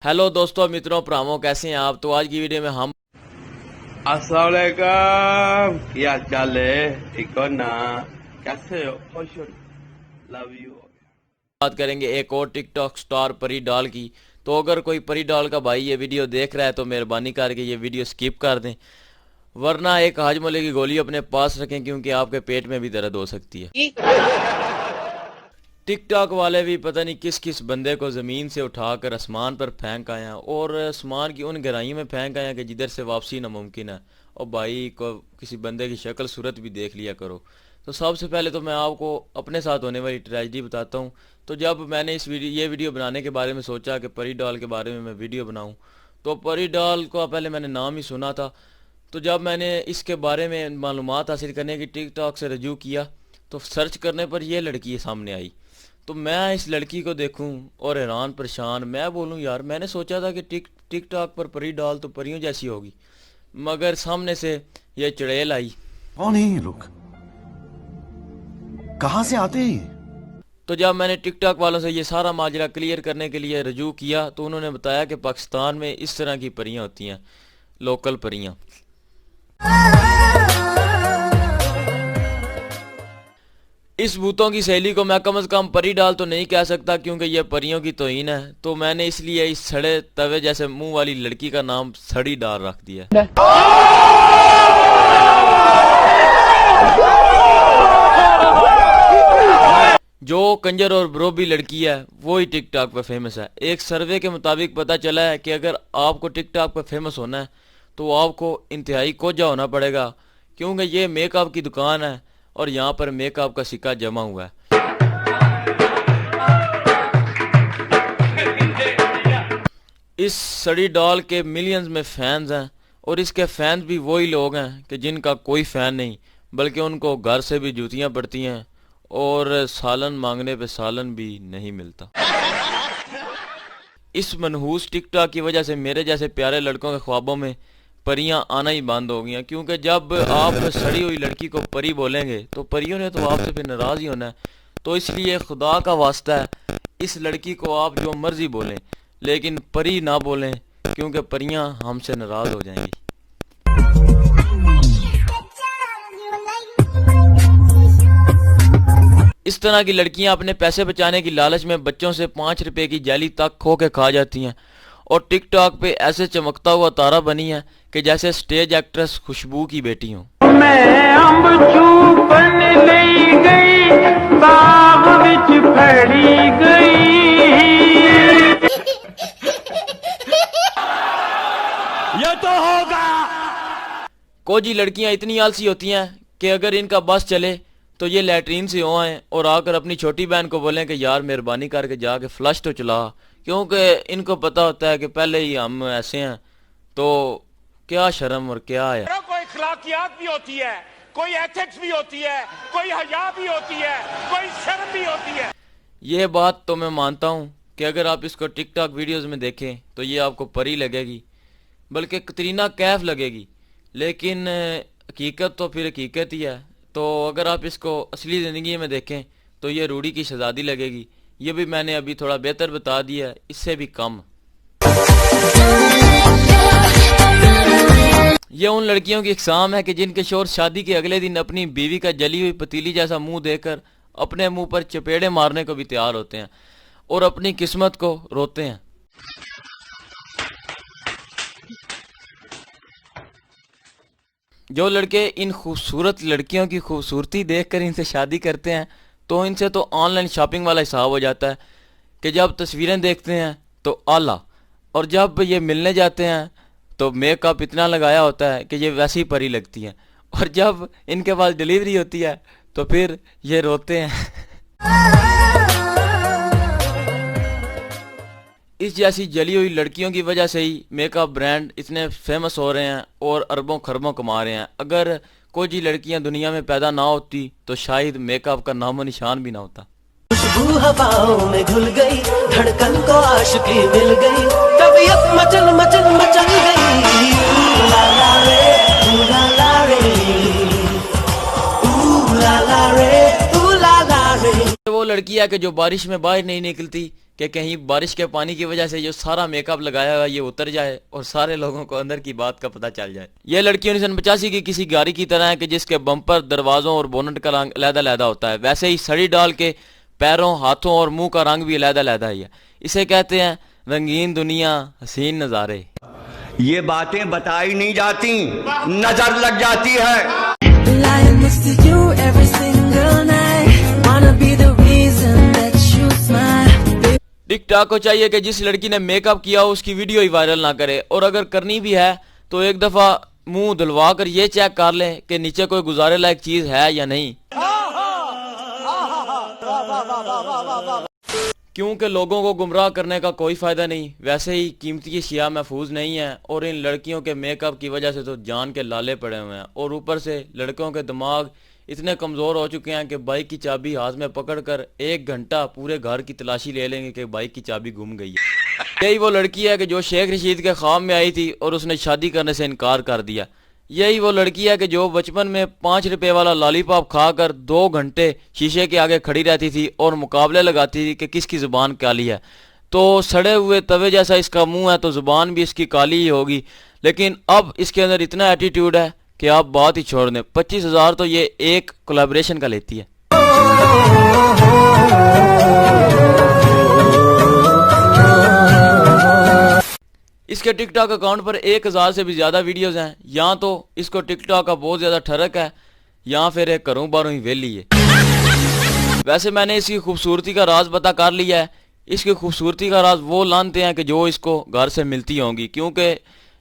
Hello दोस्तों मित्रों प्रामो, कैसे हैं आप। तो आज की वीडियो में हम अस्सलाम वालेकुम, क्या चाल है? ठीक हो ना? कैसे हो? Love you. बात करेंगे एक और टिकटॉक स्टार परी डाल की। तो अगर कोई परी डाल का भाई ये वीडियो देख रहा है तो मेहरबानी करके ये वीडियो स्किप कर दें, वरना एक हाजमोले की गोली अपने पास रखें क्योंकि आपके पेट में भी दर्द हो सकती है। टिकटॉक वाले भी पता नहीं किस किस बंदे को ज़मीन से उठाकर आसमान पर फेंक आया और आसमान की उन गहराइयों में फेंक आया कि जिधर से वापसी नामुमकिन है। और भाई को किसी बंदे की शक्ल सूरत भी देख लिया करो। तो सबसे पहले तो मैं आपको अपने साथ होने वाली ट्रेजेडी बताता हूँ। तो जब मैंने ये वीडियो बनाने के बारे में सोचा कि परी डॉल के बारे में मैं वीडियो बनाऊँ, तो परी डॉल को पहले मैंने नाम ही सुना था। तो जब मैंने इसके बारे में मालूमात हासिल करने की टिकटॉक से रजू किया तो सर्च करने पर यह लड़की सामने आई। तो मैं इस लड़की को देखूं और हैरान परेशान, मैं बोलूं यार मैंने सोचा था कि टिकटॉक पर परी डाल तो परियों जैसी होगी, मगर सामने से ये चुड़ैल आई। कौन है ये लोग? कहां से आते हैं ये? तो जब मैंने टिकटॉक वालों से ये सारा माजरा क्लियर करने के लिए रजू किया तो उन्होंने बताया कि पाकिस्तान में इस तरह की परियां होती हैं, लोकल परियां। इस भूतों की सहेली को मैं कम से कम परी डाल तो नहीं कह सकता क्योंकि यह परियों की तौहीन है। तो मैंने इसलिए इस सड़े तवे जैसे मुंह वाली लड़की का नाम सड़ी डाल रख दिया। जो कंजर और ब्रोबी लड़की है वो ही टिकटॉक पर फेमस है। एक सर्वे के मुताबिक पता चला है कि अगर आपको टिकटॉक पर फेमस होना है तो आपको इंतहाई कोजा होना पड़ेगा, क्योंकि ये मेकअप की दुकान है और यहाँ पर मेकअप का सिक्का जमा हुआ है। इस सड़ी डॉल के मिलियंस में फैंस हैं और इसके फैंस भी वही लोग हैं कि जिनका कोई फैन नहीं, बल्कि उनको घर से भी जूतियां पड़ती हैं और सालन मांगने पे सालन भी नहीं मिलता। इस मनहूस टिकटॉक की वजह से मेरे जैसे प्यारे लड़कों के ख्वाबों में परियां आना ही बंद हो गई हैं, क्योंकि जब आप सड़ी हुई लड़की को परी बोलेंगे तो परियों ने तो आपसे फिर नाराज ही होना है। तो इसलिए खुदा का वास्ता है इस लड़की को आप जो मर्जी बोलें लेकिन परी ना बोलें, क्योंकि परियां हमसे नाराज हो जाएंगी। इस तरह की लड़कियां अपने पैसे बचाने की लालच में बच्चों से 5 रुपए की जेली तक खो के खा जाती हैं और टिकटॉक पे ऐसे चमकता हुआ तारा बनी है कि जैसे स्टेज एक्ट्रेस खुशबू की बेटी हो। मैं अंब बन ले गई, बाग विच फड़ी गई। ये तो होगा। कोजी लड़कियां इतनी आलसी होती हैं कि अगर इनका बस चले तो ये लैट्रीन से हो आए और आकर अपनी छोटी बहन को बोलें कि यार मेहरबानी करके जाके फ्लश तो चला, क्योंकि इनको पता होता है कि पहले ही हम ऐसे हैं। तो क्या शर्म और क्या है। कोई अखलाकियात भी होती है, कोई एथिक्स भी होती है, कोई हया भी होती है, कोई शर्म भी होती है। ये बात तो मैं मानता हूँ कि अगर आप इसको टिकटॉक वीडियोस में देखें तो ये आपको परी लगेगी, बल्कि कतरीना कैफ लगेगी, लेकिन हकीकत तो फिर हकीकत ही है। तो अगर आप इसको असली ज़िंदगी में देखें तो ये रूडी की शहजादी लगेगी। ये भी मैंने अभी थोड़ा बेहतर बता दिया, इससे भी कम। ये उन लड़कियों की इकसाम है कि जिनके शोहर शादी के अगले दिन अपनी बीवी का जली हुई पतीली जैसा मुंह देकर अपने मुंह पर चपेड़े मारने को भी तैयार होते हैं और अपनी किस्मत को रोते हैं। जो लड़के इन खूबसूरत लड़कियों की खूबसूरती देखकर इनसे शादी करते हैं तो इनसे तो ऑनलाइन शॉपिंग वाला हिसाब हो जाता है कि जब तस्वीरें देखते हैं तो आला, और जब ये मिलने जाते हैं तो मेकअप इतना लगाया होता है कि ये वैसी परी लगती हैं, और जब इनके पास डिलीवरी होती है तो फिर ये रोते हैं। इस जैसी जली हुई लड़कियों की वजह से ही मेकअप ब्रांड इतने फेमस हो रहे हैं और अरबों खरबों कमा रहे हैं। अगर कोई लड़कियां दुनिया में पैदा ना होती तो शायद मेकअप का नामो निशान भी ना होता। खुशबू हवाओं में घुल गई, धड़कन को आशिकी मिल गई, तबीयत मचल मचल मचल गई। ला ला रे, ला ला रे, ला ला रे, ला ला रे। वो लड़की लड़की है कि जो बारिश में बाहर नहीं निकलती कि कहीं बारिश के पानी की वजह से जो सारा मेकअप लगाया हुआ ये उतर जाए और सारे लोगों को अंदर की बात का पता चल जाए। यह लड़की 1985 की किसी गाड़ी की तरह है कि जिसके बम्पर, दरवाजों और बोनट का रंग अलग-अलग होता है। वैसे ही सड़ी डाल के पैरों, हाथों और मुंह का रंग भी अलग-अलग ही है। इसे कहते हैं रंगीन दुनिया, हसीन नजारे। ये बातें बताई नहीं जाती, नजर लग जाती है। Lying next to you every single night. Wanna be the reason that you smile. TikTok को चाहिए कि जिस लड़की ने मेकअप किया हो उसकी वीडियो ही वायरल ना करे, और अगर करनी भी है तो एक दफा मुंह धुलवा कर ये चेक कर ले कि नीचे कोई गुजारे लायक चीज है या नहीं, क्योंकि लोगों को गुमराह करने का कोई फायदा नहीं। वैसे ही कीमती अशिया महफूज नहीं है और इन लड़कियों के मेकअप की वजह से तो जान के लाले पड़े हुए हैं, और ऊपर से लड़कों के दिमाग इतने कमज़ोर हो चुके हैं कि बाइक की चाबी हाथ में पकड़कर 1 घंटा पूरे घर की तलाशी ले लेंगे कि बाइक की चाबी गुम गई है। यही वो लड़की है कि जो शेख रशीद के ख्वाब में आई थी और उसने शादी करने से इनकार कर दिया। यही वो लड़की है कि जो बचपन में 5 रुपए वाला लॉलीपॉप खाकर 2 घंटे शीशे के आगे खड़ी रहती थी और मुकाबले लगाती थी कि किसकी ज़ुबान काली है। तो सड़े हुए तवे जैसा इसका मुंह है तो ज़ुबान भी इसकी काली ही होगी, लेकिन अब इसके अंदर इतना एटीट्यूड है कि आप बात ही छोड़ दें। 25,000 तो ये एक कोलैबोरेशन का लेती है। इसके टिकटॉक अकाउंट पर 1,000 से भी ज़्यादा वीडियोस हैं। या तो इसको टिकटॉक का बहुत ज़्यादा ठरक है या फिर एक घरों बारों ही वेली है। वैसे मैंने इसकी खूबसूरती का राज पता कर लिया है। इसकी खूबसूरती का राज वो लानते हैं कि जो इसको घर से मिलती होंगी, क्योंकि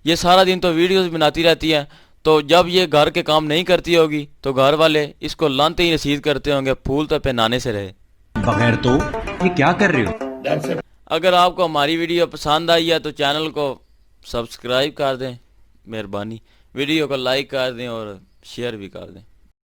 ये सारा दिन तो वीडियोस बनाती रहती है, तो जब ये घर के काम नहीं करती होगी तो घर वाले इसको लानते ही रसीद करते होंगे फूल तो पहनाने से रहे। बगैर तो ये क्या कर रहे हो? अगर आपको हमारी वीडियो पसंद आई है तो चैनल को सब्सक्राइब कर दें, मेहरबानी। वीडियो को लाइक कर दें और शेयर भी कर दें।